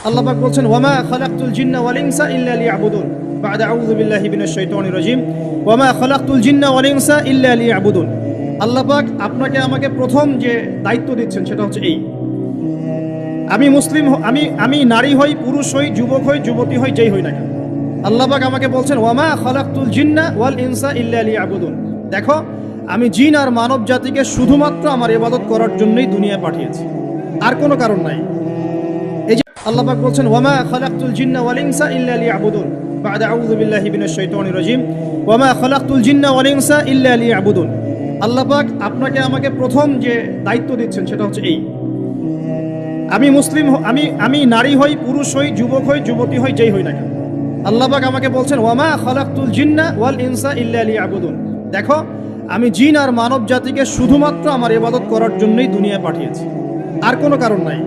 আল্লাহ পাক বলছেন ওয়ামা খালাকতুল জিন্না ওয়াল ইনসা ইল্লা লিয়াবুদুন বা'দা আউযু বিল্লাহি মিনাশ শাইতানির রাজিম ওয়ামা খালাকতুল জিন্না ওয়াল ইনসা ইল্লা লিয়াবুদুন। আল্লাহ পাক আপনাকে আমাকে প্রথম যে দায়িত্ব দিচ্ছেন সেটা হচ্ছে এই, আমি মুসলিম আমি নারী হই, পুরুষ হই, যুবক হই, যুবতী হই, যেই হই না কেন, আল্লাহ পাক আমাকে বলছেন ওয়ামা খালাকতুল জিন্না ওয়াল ইনসা ইল্লা লিয়াবুদুন। দেখো, আমি জিন আর মানব জাতিকে শুধুমাত্র আমার ইবাদত করার জন্যই দুনিয়ায় পাঠিয়েছি, আর কোনো কারণ নাই। এই যে আল্লাহ পাক বলছেন ওয়ামা খালাকতুল জিন্না ওয়াল ইনসা ইল্লা লিয়াবুদুন বা'দা আউযু বিল্লাহি মিনাশ শাইতানির রাজিম ওয়ামা খালাকতুল জিন্না ওয়াল ইনসা ইল্লা লিয়াবুদুন। আল্লাহ পাক আপনাকে আমাকে প্রথম যে দায়িত্ব দিচ্ছেন সেটা হচ্ছে এই, আমি মুসলিম আমি নারী হই, পুরুষ হই, যুবক হই, যুবতী হই, যেই হই না কেন, আল্লাহ পাক আমাকে বলছেন ওয়ামা খালাকতুল জিন্না ওয়াল ইনসা ইল্লা লিয়াবুদুন। দেখো, আমি জিন আর মানব জাতিকে শুধুমাত্র আমার ইবাদত করার জন্যই দুনিয়ায় পাঠিয়েছি, আর কোনো কারণ নাই।